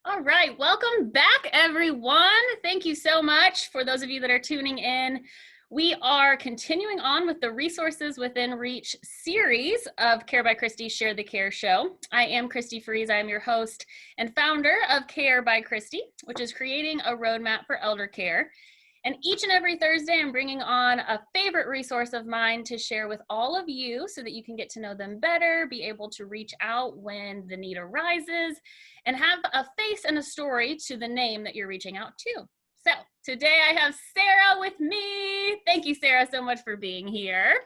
All right, welcome back, everyone. Thank you so much for those of you that are tuning in. We are continuing on with the Resources Within Reach series of Care by Christie Share the Care show. I am Christie Freeze. I am your host and founder of Care by Christie, which is creating a roadmap for elder care. And each and every Thursday, I'm bringing on a favorite resource of mine to share with all of you so that you can get to know them better, be able to reach out when the need arises, and have a face and a story to the name that you're reaching out to. So today I have Sarah with me. Thank you, Sarah, so much for being here.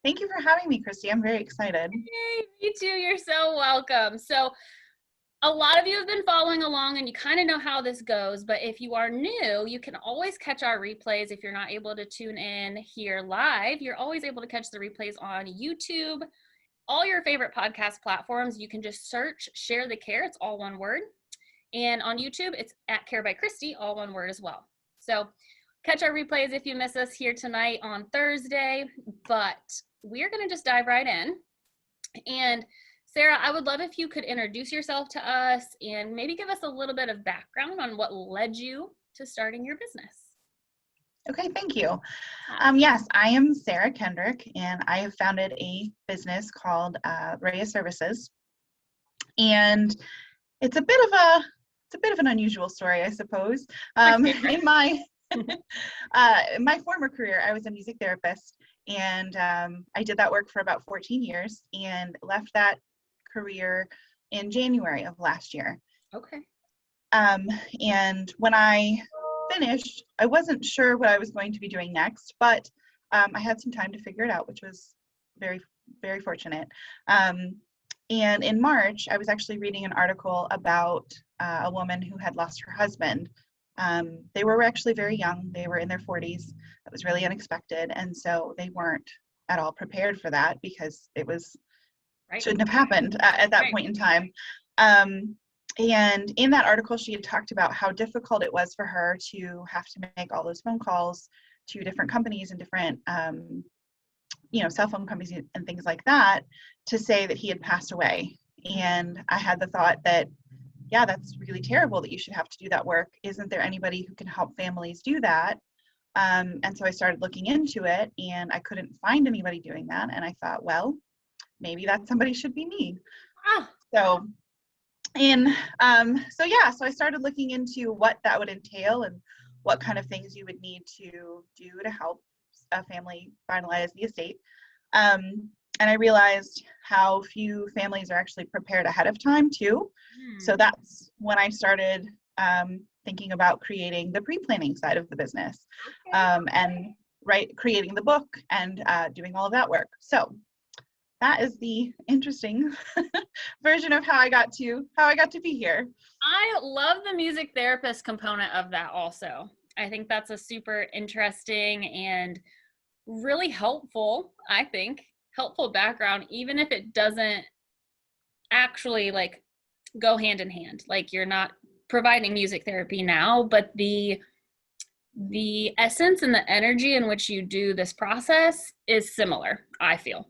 Thank you for having me, Christy. I'm very excited. Yay, me too. You're so welcome. So a lot of you have been following along and you kind of know how this goes, but if you are new, you can always catch our replays. If you're not able to tune in here live, you're always able to catch the replays on YouTube, all your favorite podcast platforms. You can just search Share the Care. It's all one word. And on YouTube, it's at Care by Christie, all one word as well. So catch our replays if you miss us here tonight on Thursday, but we're going to just dive right in. And Sarah, I would love if you could introduce yourself to us and maybe give us a little bit of background on what led you to starting your business. Okay, thank you. Yes, I am Sarah Kendrick, and I have founded a business called RHEA Services. And it's a bit of an unusual story, I suppose. In my former career, I was a music therapist, and I did that work for about 14 years and left that career in January of last year. Okay. And when I finished, I wasn't sure what I was going to be doing next, but I had some time to figure it out, which was very, very fortunate. And in March, I was actually reading an article about a woman who had lost her husband. They were actually very young. They were in their 40s. That was really unexpected. And so they weren't at all prepared for that because it was shouldn't have happened at that point in time. And in that article, she had talked about how difficult it was for her to have to make all those phone calls to different companies and different, cell phone companies and things like that to say that he had passed away. And I had the thought that, yeah, that's really terrible that you should have to do that work. Isn't there anybody who can help families do that? And so I started looking into it, and I couldn't find anybody doing that. And I thought, well, maybe that somebody should be me. So I started looking into what that would entail and what kind of things you would need to do to help a family finalize the estate. And I realized how few families are actually prepared ahead of time too. So that's when I started thinking about creating the pre-planning side of the business, and creating the book and doing all of that work. So that is the interesting version of how I got to be here. I love the music therapist component of that also. I think that's a super interesting and really helpful, helpful background, even if it doesn't actually go hand in hand. Like you're not providing music therapy now, but the essence and the energy in which you do this process is similar, I feel.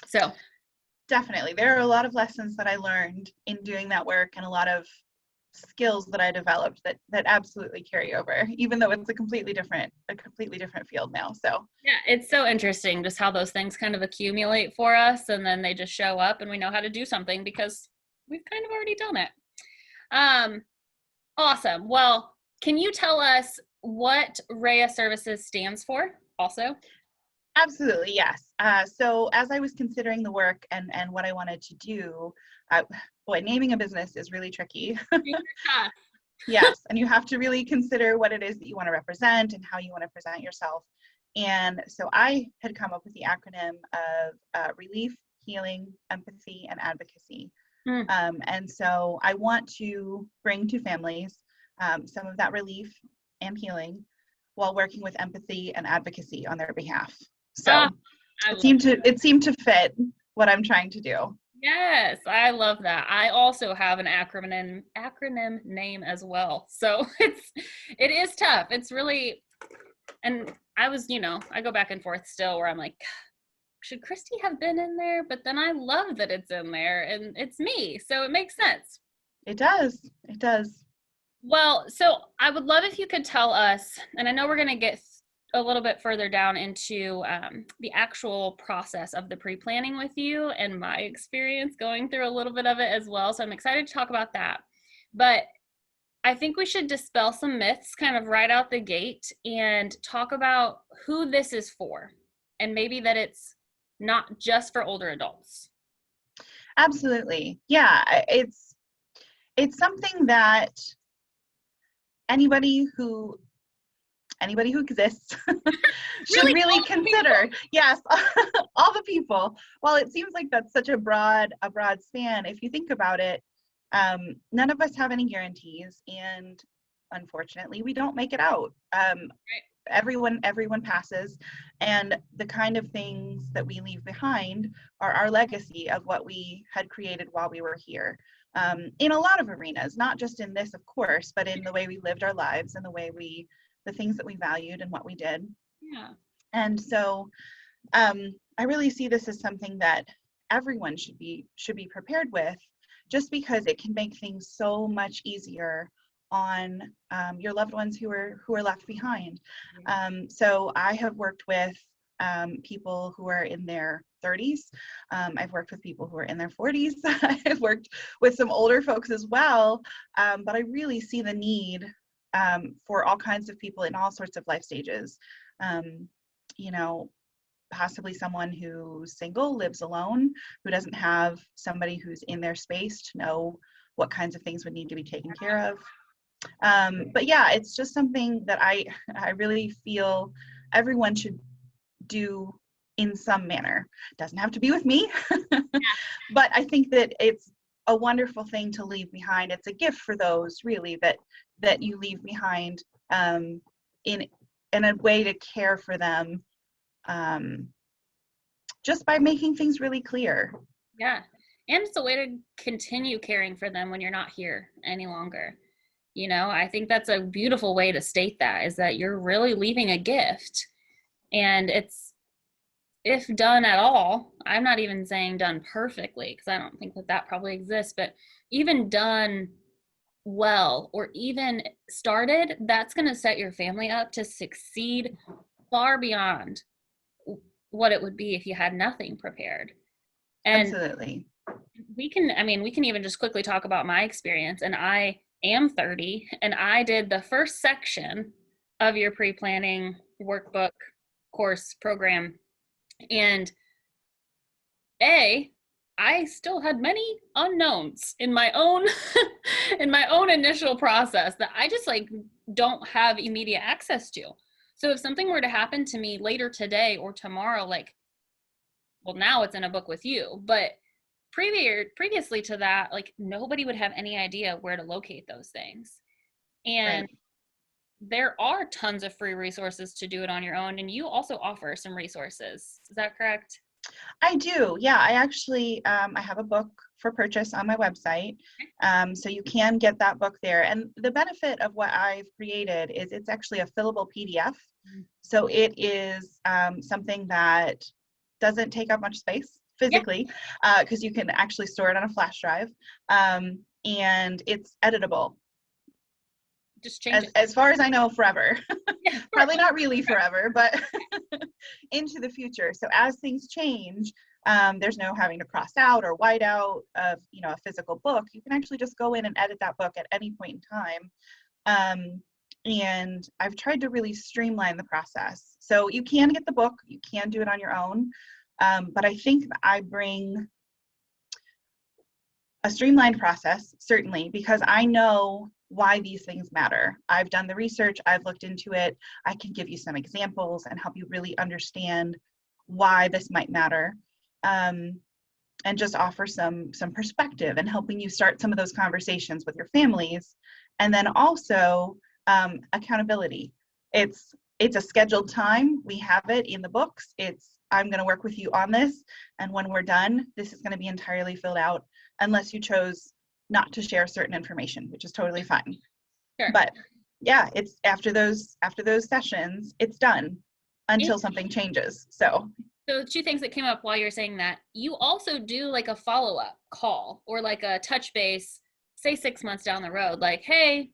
So definitely, there are a lot of lessons that I learned in doing that work and a lot of skills that I developed that absolutely carry over, even though it's a completely different field now. So yeah, it's so interesting just how those things kind of accumulate for us, and then they just show up and we know how to do something because we've kind of already done it. Awesome. Well, can you tell us what RHEA Services stands for also? Absolutely, yes. So as I was considering the work and what I wanted to do, naming a business is really tricky. Yes, and you have to really consider what it is that you want to represent and how you want to present yourself. And so I had come up with the acronym of relief, healing, empathy, and advocacy. And so I want to bring to families some of that relief and healing while working with empathy and advocacy on their behalf. So it seemed to fit what I'm trying to do. Yes, I love that. I also have an acronym name as well. So it is tough. It's really, and I go back and forth still where I'm like, should Christie have been in there? But then I love that it's in there and it's me. So it makes sense. It does. It does. Well, so I would love if you could tell us, and I know we're going to get a little bit further down into the actual process of the pre-planning with you and my experience going through a little bit of it as well. So I'm excited to talk about that. But I think we should dispel some myths kind of right out the gate and talk about who this is for, and maybe that it's not just for older adults. Absolutely. Yeah, it's something that anybody who exists should really consider. Yes, all the people. Well, it seems like that's such a broad span. If you think about it, none of us have any guarantees, and unfortunately, we don't make it out. Everyone passes, and the kind of things that we leave behind are our legacy of what we had created while we were here. In a lot of arenas, not just in this, of course, but in the way we lived our lives and the things that we valued and what we did. Yeah. And so I really see this as something that everyone should be prepared with, just because it can make things so much easier on your loved ones who are left behind. So I have worked with people who are in their 30s. I've worked with people who are in their 40s. I've worked with some older folks as well, but I really see the need for all kinds of people in all sorts of life stages. You know, possibly someone who's single, lives alone, who doesn't have somebody who's in their space to know what kinds of things would need to be taken care of. But yeah, it's just something that I really feel everyone should do in some manner. It doesn't have to be with me, but I think that it's a wonderful thing to leave behind. It's a gift for those really that you leave behind in a way to care for them, just by making things really clear. Yeah. And it's a way to continue caring for them when you're not here any longer. You know, I think that's a beautiful way to state that, is that you're really leaving a gift. And it's, if done at all, I'm not even saying done perfectly, because I don't think that probably exists, but even done well, or even started, that's going to set your family up to succeed far beyond what it would be if you had nothing prepared. And absolutely. we can even just quickly talk about my experience. And I am 30, and I did the first section of your pre-planning workbook course program. And I still had many unknowns in my own in my own initial process that I just don't have immediate access to. So if something were to happen to me later today or tomorrow, well, now it's in a book with you, but previously to that, nobody would have any idea where to locate those things. And right. There are tons of free resources to do it on your own, and you also offer some resources. Is that correct? I do. Yeah, I actually, I have a book for purchase on my website. So you can get that book there. And the benefit of what I've created is it's actually a fillable PDF. So it is something that doesn't take up much space physically, because you can actually store it on a flash drive. And it's editable. Just change it. As far as I know, forever. Probably not really forever, but into the future. So as things change, there's no having to cross out or white out of a physical book. You can actually just go in and edit that book at any point in time. And I've tried to really streamline the process. So you can get the book, you can do it on your own, but I think that I bring a streamlined process, certainly, because I know why these things matter. I've done the research, I've looked into it. I can give you some examples and help you really understand why this might matter, and just offer some perspective and helping you start some of those conversations with your families. And then also accountability. It's a scheduled time. We have it in the books. I'm going to work with you on this, and when we're done, this is going to be entirely filled out, unless you chose not to share certain information, which is totally fine. Sure. But yeah, it's after those sessions, it's done until something changes. So two things that came up while you're saying that, you also do a follow-up call or a touch base say 6 months down the road, like, hey,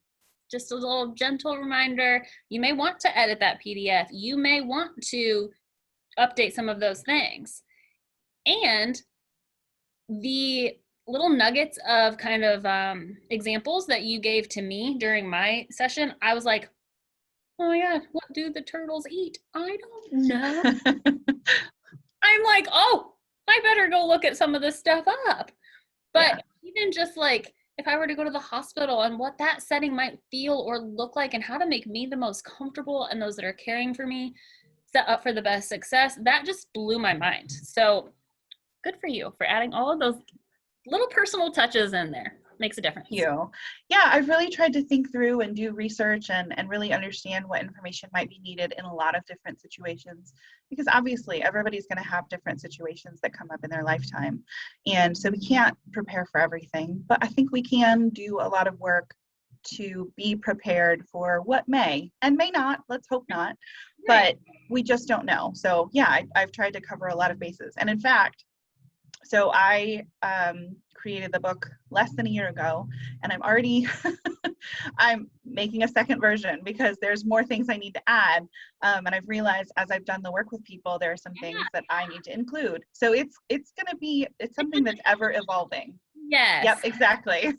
just a little gentle reminder, you may want to edit that PDF. You may want to update some of those things. And the little nuggets of kind of examples that you gave to me during my session, I was like, oh my God, what do the turtles eat? I don't know. I'm like, oh, I better go look at some of this stuff up. But even just like, if I were to go to the hospital and what that setting might feel or look like and how to make me the most comfortable and those that are caring for me set up for the best success, that just blew my mind. So good for you for adding all of those little personal touches in there. Makes a difference. Yeah, I've really tried to think through and do research and really understand what information might be needed in a lot of different situations, because obviously everybody's going to have different situations that come up in their lifetime. And so we can't prepare for everything, but I think we can do a lot of work to be prepared for what may and may not, let's hope not, but we just don't know. So yeah, I've tried to cover a lot of bases. And in fact, so I created the book less than a year ago, and I'm already, I'm making a second version because there's more things I need to add. And I've realized as I've done the work with people, there are some things that I need to include. So it's going to be, it's something that's ever evolving. Yes. Yep, exactly.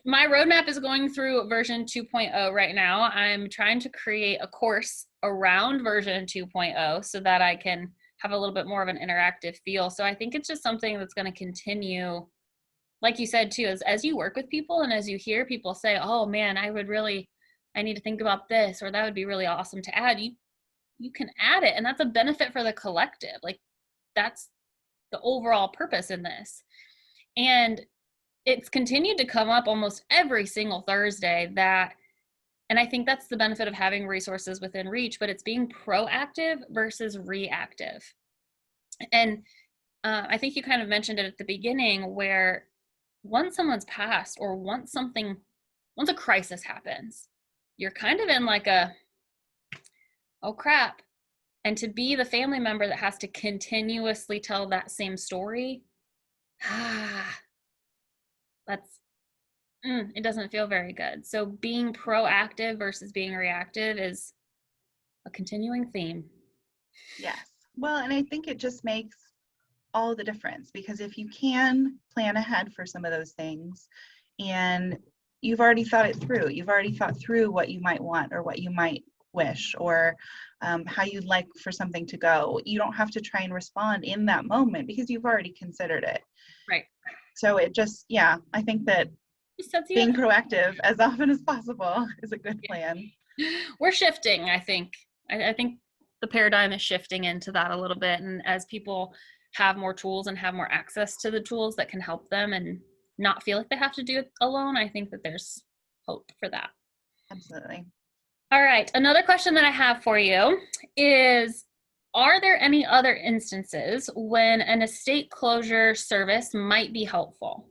My roadmap is going through version 2.0 right now. I'm trying to create a course around version 2.0 so that I can have a little bit more of an interactive feel. So I think it's just something that's going to continue, like you said too, as you work with people and as you hear people say, oh man, I need to think about this, or that would be really awesome to add. You can add it, and that's a benefit for the collective. Like that's the overall purpose in this. And it's continued to come up almost every single Thursday and I think that's the benefit of having resources within reach, but it's being proactive versus reactive. And I think you kind of mentioned it at the beginning, where once someone's passed or once a crisis happens, you're kind of in like oh crap. And to be the family member that has to continuously tell that same story, it doesn't feel very good. So being proactive versus being reactive is a continuing theme. Yes. Well, and I think it just makes all the difference, because if you can plan ahead for some of those things and you've already thought it through, you've already thought through what you might want or what you might wish, or how you'd like for something to go, you don't have to try and respond in that moment because you've already considered it. Right. So it just, I think that being proactive as often as possible is a good plan. We're shifting, I think. I think the paradigm is shifting into that a little bit. And as people have more tools and have more access to the tools that can help them and not feel like they have to do it alone, I think that there's hope for that. Absolutely. All right. Another question that I have for you is, are there any other instances when an estate closure service might be helpful?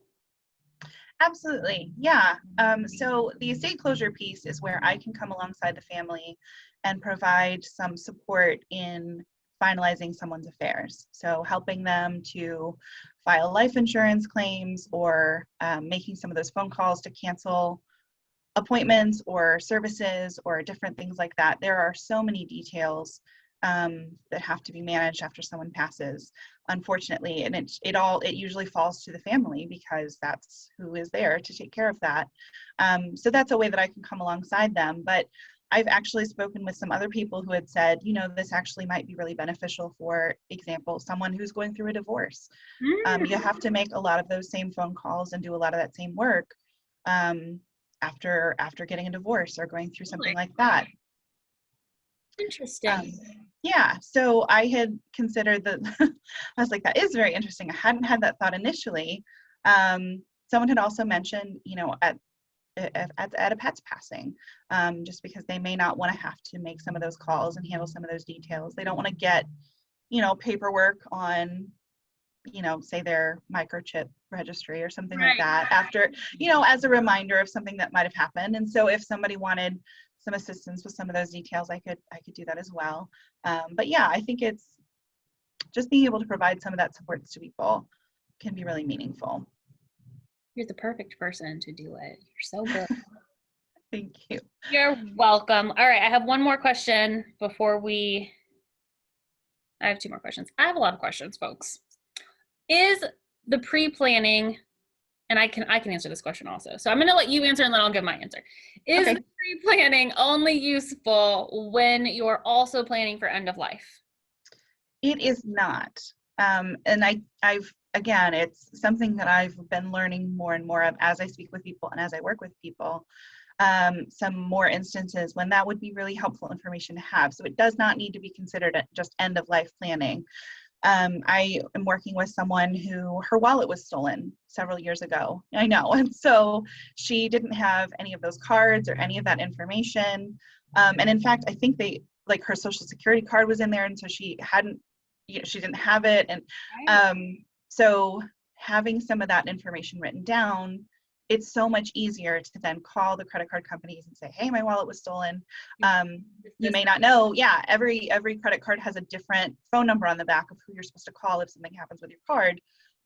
Absolutely. Yeah. So the estate closure piece is where I can come alongside the family and provide some support in finalizing someone's affairs. So helping them to file life insurance claims, or making some of those phone calls to cancel appointments or services or different things like that. There are so many details that have to be managed after someone passes, unfortunately, and it usually falls to the family because that's who is there to take care of that. So that's a way that I can come alongside them. But I've actually spoken with some other people who had said, this actually might be really beneficial. For example, someone who's going through a divorce. You have to make a lot of those same phone calls and do a lot of that same work after getting a divorce or going through something like that. Interesting. Yeah, so I had considered that. I was like, that is very interesting. I hadn't had that thought initially. Someone had also mentioned, at a pet's passing, just because they may not want to have to make some of those calls and handle some of those details. They don't want to get, paperwork on, say their microchip registry or something like that after, as a reminder of something that might have happened. And so if somebody wanted some assistance with some of those details, I could do that as well. But yeah, I think it's just being able to provide some of that support to people can be really meaningful. You're the perfect person to do it. You're so good. Thank you. You're welcome. All right, I have one more question before I have two more questions. I have a lot of questions, folks. Is the pre-planning, and I can answer this question also. So I'm going to let you answer and then I'll give my answer. Is Okay. the pre-planning only useful when you're also planning for end of life? It is not. And I've again, it's something that I've been learning more and more of as I speak with people and as I work with people. Some more instances when that would be really helpful information to have. So it does not need to be considered just end of life planning. I am working with someone who her wallet was stolen several years ago. I know. And so she didn't have any of those cards or any of that information. And in fact, I think like her social security card was in there. And so she didn't have it. And so having some of that information written down, it's so much easier to then call the credit card companies and say, hey, my wallet was stolen. You may not know, every credit card has a different phone number on the back of who you're supposed to call if something happens with your card.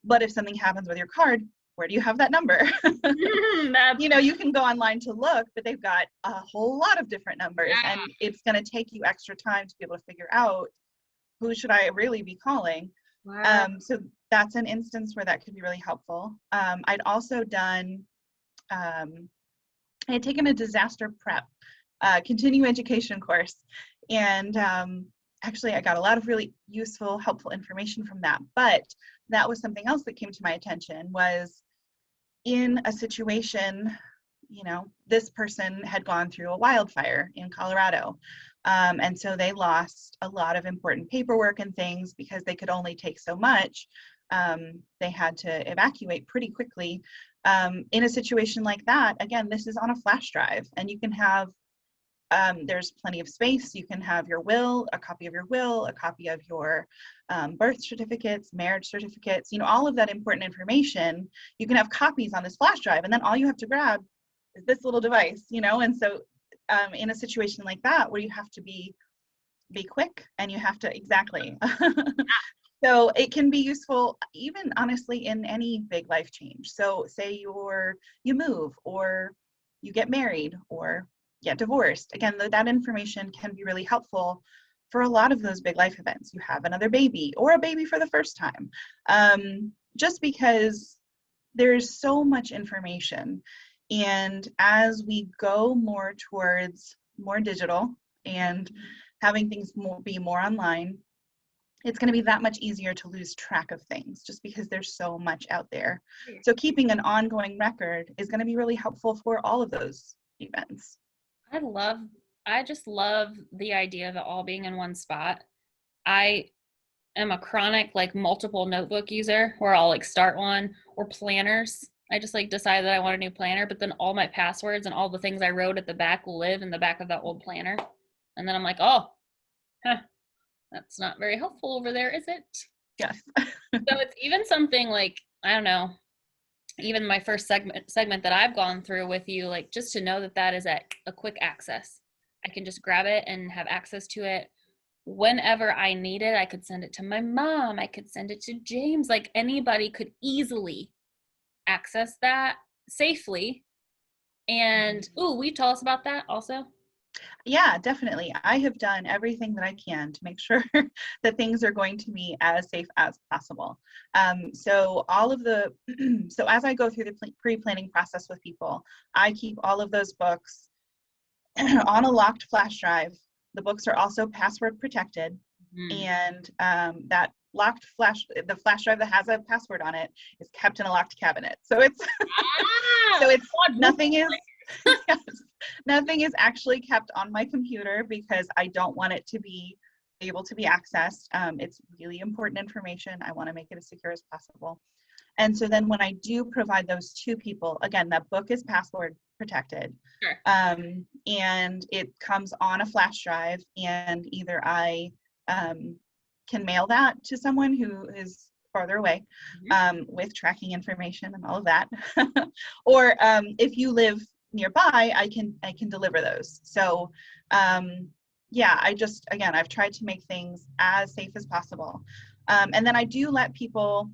But if something happens with your card, where do you have that number? You can go online to look, but they've got a whole lot of different numbers, and it's going to take you extra time to be able to figure out who should I really be calling. Wow. So that's an instance where that could be really helpful. I'd also done I had taken a disaster prep continuing education course, and actually I got a lot of really useful, helpful information from that. But that was something else that came to my attention was in a situation, this person had gone through a wildfire in Colorado. And so they lost a lot of important paperwork and things because they could only take so much. They had to evacuate pretty quickly. In a situation like that, again, this is on a flash drive, and you can have, there's plenty of space. You can have your will, a copy of your will, a copy of your birth certificates, marriage certificates, all of that important information. You can have copies on this flash drive, and then all you have to grab is this little device, and so in a situation like that where you have to be quick and you have to, exactly. So it can be useful even honestly in any big life change. So say you move or you get married or get divorced. Again, that information can be really helpful for a lot of those big life events. You have another baby or a baby for the first time. Just because there's so much information. And as we go more towards more digital and having things be more online, it's going to be that much easier to lose track of things just because there's so much out there. So keeping an ongoing record is going to be really helpful for all of those events. I just love the idea of it all being in one spot. I am a chronic multiple notebook user where I'll start one, or planners. I just decide that I want a new planner, but then all my passwords and all the things I wrote at the back will live in the back of that old planner. And then I'm like, that's not very helpful over there, is it? Yes. So it's even something I don't know, even my first segment that I've gone through with you, just to know that is at a quick access. I can just grab it and have access to it whenever I need it. I could send it to my mom. I could send it to James. Anybody could easily access that safely. And will you tell us about that also? Yeah, definitely. I have done everything that I can to make sure that things are going to be as safe as possible. So as I go through the pre-planning process with people, I keep all of those books on a locked flash drive. The books are also password protected, and that the flash drive that has a password on it is kept in a locked cabinet. So it's nothing is yes, nothing is actually kept on my computer because I don't want it to be able to be accessed. It's really important information. I want to make it as secure as possible. And so then when I do provide those to people, again, that book is password protected. Sure. And it comes on a flash drive, and either I can mail that to someone who is farther away with tracking information and all of that. Or if you live nearby, I can deliver those. So I've tried to make things as safe as possible. And then I do let people,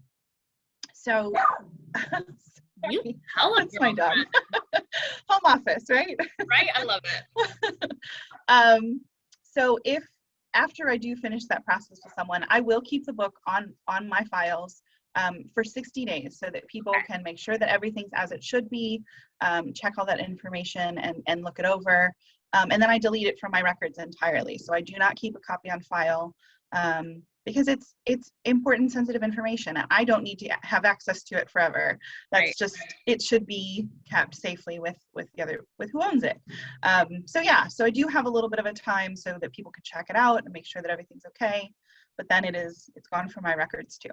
You tell them That's your my own dog. friend, Home office, right? right? I love it. So if after I do finish that process with someone, I will keep the book on my files for 60 days so that people Okay. can make sure that everything's as it should be, check all that information and look it over. And then I delete it from my records entirely. So I do not keep a copy on file because it's important, sensitive information. And I don't need to have access to it forever. That's Right. just, it should be kept safely with who owns it. So yeah, so I do have a little bit of a time so that people can check it out and make sure that everything's okay. But then it's gone from my records too.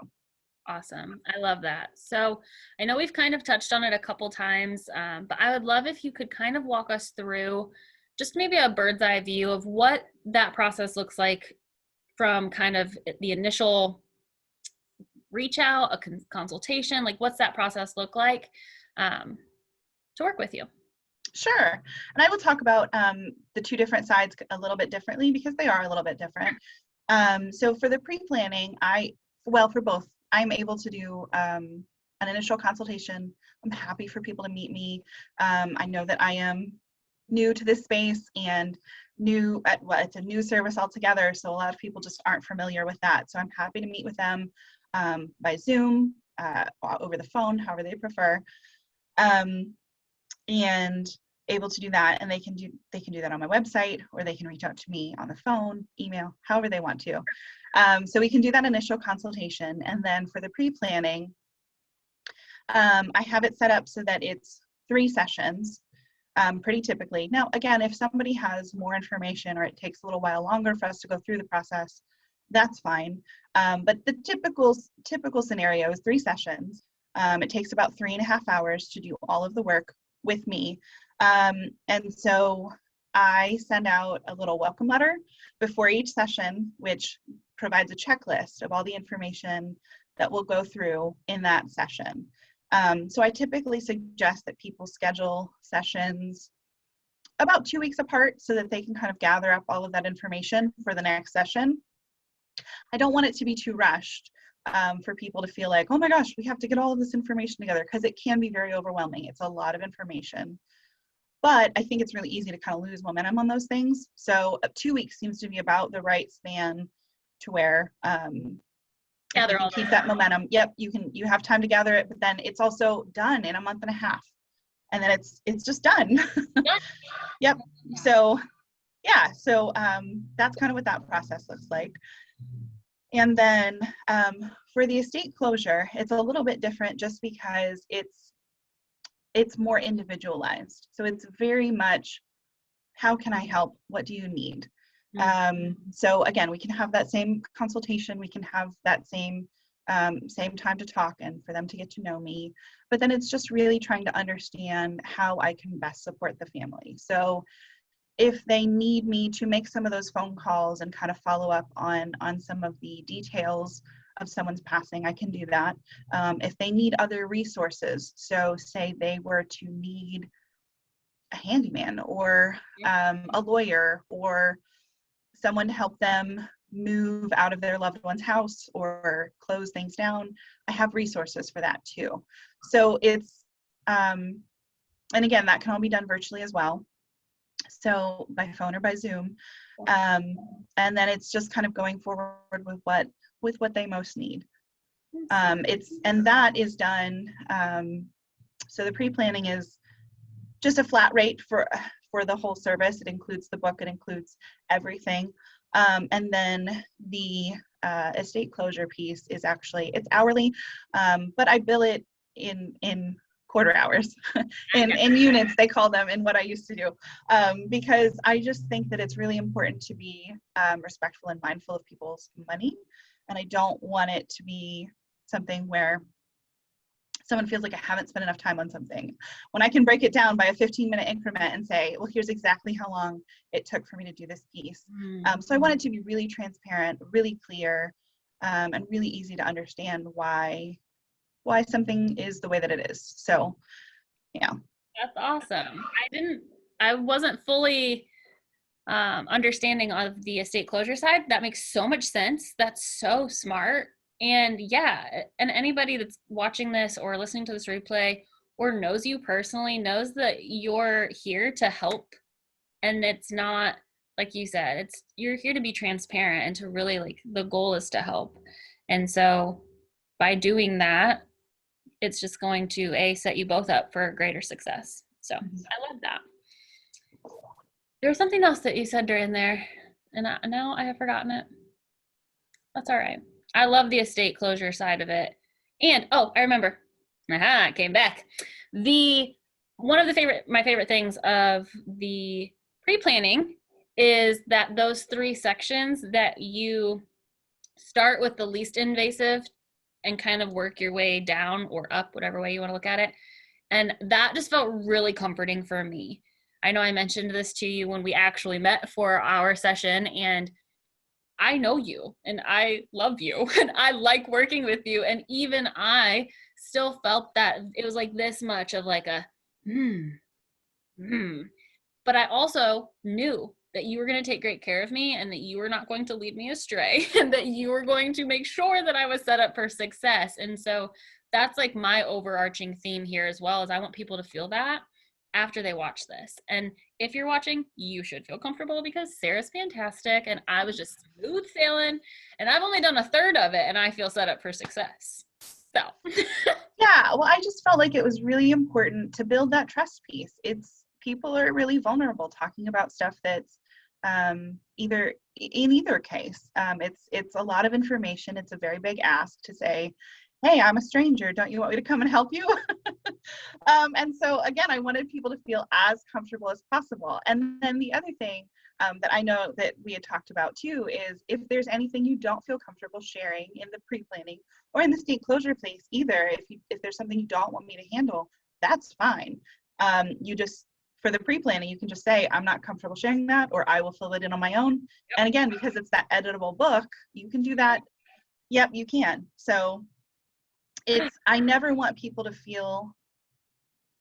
Awesome. I love that. So I know we've kind of touched on it a couple times, but I would love if you could kind of walk us through just maybe a bird's eye view of what that process looks like from kind of the initial reach out, a consultation, like what's that process look like to work with you? Sure. And I will talk about the two different sides a little bit differently because they are a little bit different. So for the pre-planning, for both, I'm able to do an initial consultation. I'm happy for people to meet me. I know that I am new to this space and it's a new service altogether. So a lot of people just aren't familiar with that. So I'm happy to meet with them by Zoom, over the phone, however they prefer. And able to do that, and they can do that on my website, or they can reach out to me on the phone, email, however they want to. So we can do that initial consultation, and then for the pre-planning, I have it set up so that it's 3 sessions, pretty typically. Now, again, if somebody has more information or it takes a little while longer for us to go through the process, that's fine. But the typical scenario is 3 sessions. It takes about 3.5 hours to do all of the work with me. And so I send out a little welcome letter before each session, which provides a checklist of all the information that we'll go through in that session. So I typically suggest that people schedule sessions about 2 weeks apart so that they can kind of gather up all of that information for the next session. I don't want it to be too rushed for people to feel like, oh my gosh, we have to get all of this information together, because it can be very overwhelming. It's a lot of information. But I think it's really easy to kind of lose momentum on those things. So 2 weeks seems to be about the right span to where if you can keep that momentum, yep, you have time to gather it, but then it's also done in a month and a half. And then it's just done. Yep. So yeah, so that's kind of what that process looks like. And then for the estate closure, it's a little bit different just because it's more individualized. So it's very much, how can I help? What do you need? So again, we can have that same consultation. We can have that same time to talk and for them to get to know me. But then it's just really trying to understand how I can best support the family. So if they need me to make some of those phone calls and kind of follow up on some of the details of someone's passing, I can do that. If they need other resources, so say they were to need a handyman or a lawyer or someone to help them move out of their loved one's house or close things down, I have resources for that too. So it's, and again, that can all be done virtually as well. So by phone or by Zoom. And then it's just kind of going forward with what they most need. And that is done. So the pre-planning is just a flat rate for the whole service. It includes the book, it includes everything. And then the estate closure piece is actually, it's hourly, but I bill it in quarter hours, in units, they call them, in what I used to do, because I just think that it's really important to be respectful and mindful of people's money. And I don't want it to be something where someone feels like I haven't spent enough time on something, when I can break it down by a 15-minute increment and say, well, here's exactly how long it took for me to do this piece. So I want it to be really transparent, really clear, and really easy to understand why something is the way that it is. So yeah, that's awesome. I wasn't fully understanding of the estate closure side. That makes so much sense. That's so smart. And yeah, and anybody that's watching this or listening to this replay or knows you personally knows that you're here to help. And it's not, like you said, it's, you're here to be transparent and to really, like, the goal is to help. And so by doing that, it's just going to set you both up for greater success. So I love that. There was something else that you said during there, and now I have forgotten it. That's all right. I love the estate closure side of it. And I remember. It came back. One of my favorite things of the pre-planning is that those 3 sections that you start with the least invasive and kind of work your way down or up, whatever way you want to look at it. And that just felt really comforting for me. I know I mentioned this to you when we actually met for our session, and I know you and I love you and I like working with you. And even I still felt that it was like this much of like a, but I also knew that you were going to take great care of me and that you were not going to lead me astray and that you were going to make sure that I was set up for success. And so that's like my overarching theme here as well, is I want people to feel that after they watch this. And if you're watching, you should feel comfortable because Sarah's fantastic and I was just smooth sailing and I've only done a third of it and I feel set up for success. So yeah, well, I just felt like it was really important to build that trust piece. People are really vulnerable talking about stuff that's in either case. It's a lot of information. It's a very big ask to say, hey, I'm a stranger. Don't you want me to come and help you? And so again, I wanted people to feel as comfortable as possible. And then the other thing that I know that we had talked about too is if there's anything you don't feel comfortable sharing in the pre-planning or in the state closure place either, if there's something you don't want me to handle, that's fine. For the pre-planning, you can just say, I'm not comfortable sharing that, or I will fill it in on my own. Yep. And again, because it's that editable book, you can do that. Yep, you can. So I never want people to feel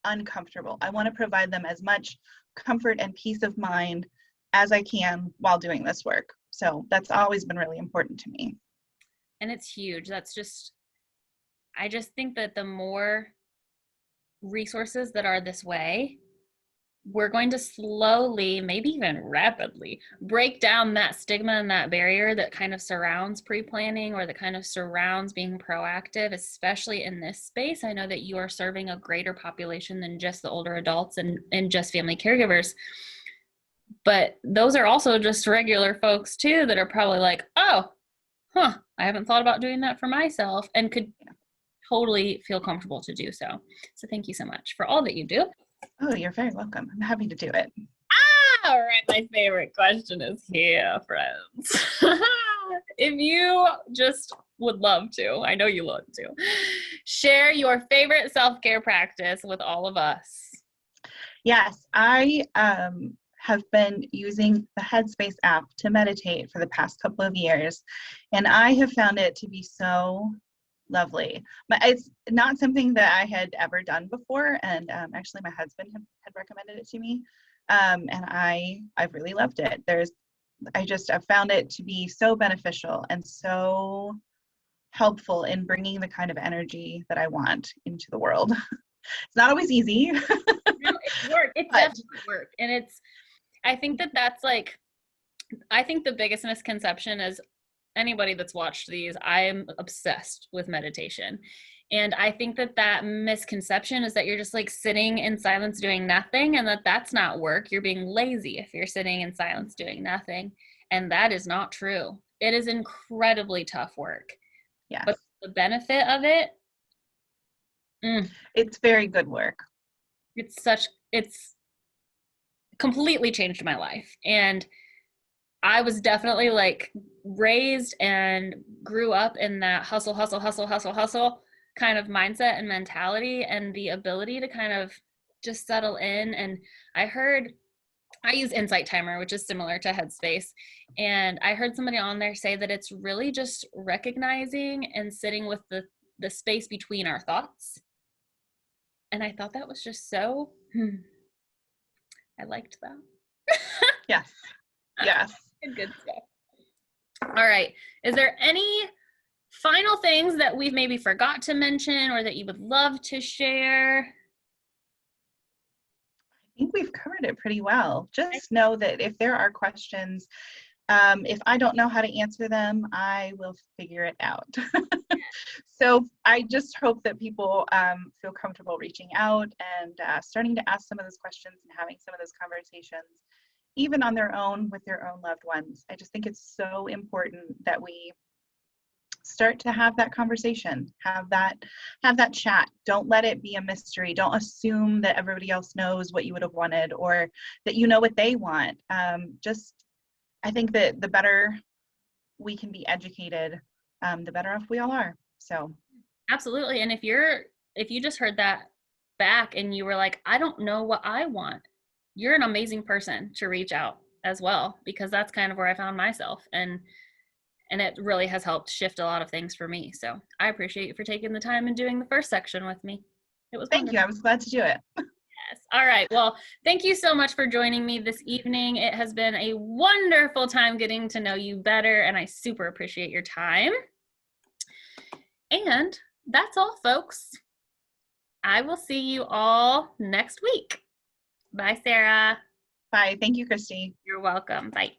uncomfortable. I want to provide them as much comfort and peace of mind as I can while doing this work. So that's always been really important to me. And it's huge. I just think that the more resources that are this way, we're going to slowly, maybe even rapidly, break down that stigma and that barrier that kind of surrounds pre-planning or that kind of surrounds being proactive, especially in this space. I know that you are serving a greater population than just the older adults and just family caregivers. But those are also just regular folks too that are probably like, I haven't thought about doing that for myself, and could totally feel comfortable to do so. So thank you so much for all that you do. Oh, you're very welcome. I'm happy to do it. All right, my favorite question is here, friends. If you just would love to, I know you love to, share your favorite self-care practice with all of us. Yes, I have been using the Headspace app to meditate for the past couple of years, and I have found it to be so lovely. But it's not something that I had ever done before, and actually my husband had recommended it to me, and I've really loved it. I've found it to be so beneficial and so helpful in bringing the kind of energy that I want into the world. It's not always easy. No, it's work. It's definitely work. And I think the biggest misconception is anybody that's watched these, I'm obsessed with meditation. And I think that misconception is that you're just like sitting in silence doing nothing, and that's not work. You're being lazy if you're sitting in silence doing nothing. And that is not true. It is incredibly tough work. Yes. But the benefit of it, it's very good work. It's completely changed my life. And I was definitely like raised and grew up in that hustle kind of mindset and mentality, and the ability to kind of just settle in. And I use Insight Timer, which is similar to Headspace. And I heard somebody on there say that it's really just recognizing and sitting with the space between our thoughts. And I thought that was just so, I liked that. Yes. Yes. Good stuff. All right. Is there any final things that we've maybe forgot to mention or that you would love to share? think we've covered it pretty well. Just know that if there are questions, if I don't know how to answer them, I will figure it out. So I just hope that people feel comfortable reaching out and starting to ask some of those questions and having some of those conversations, even on their own with their own loved ones. I just think it's so important that we start to have that conversation, have that chat. Don't let it be a mystery. Don't assume that everybody else knows what you would have wanted or that you know what they want. I think that the better we can be educated, the better off we all are. So Absolutely. And if you just heard that back and you were like, I don't know what I want, you're an amazing person to reach out as well, because that's kind of where I found myself. And it really has helped shift a lot of things for me. So I appreciate you for taking the time and doing the first section with me. It was thank you. I was glad to do it. Yes. All right. Well, thank you so much for joining me this evening. It has been a wonderful time getting to know you better, and I super appreciate your time. And that's all, folks. I will see you all next week. Bye, Sarah. Bye. Thank you, Christy. You're welcome. Bye.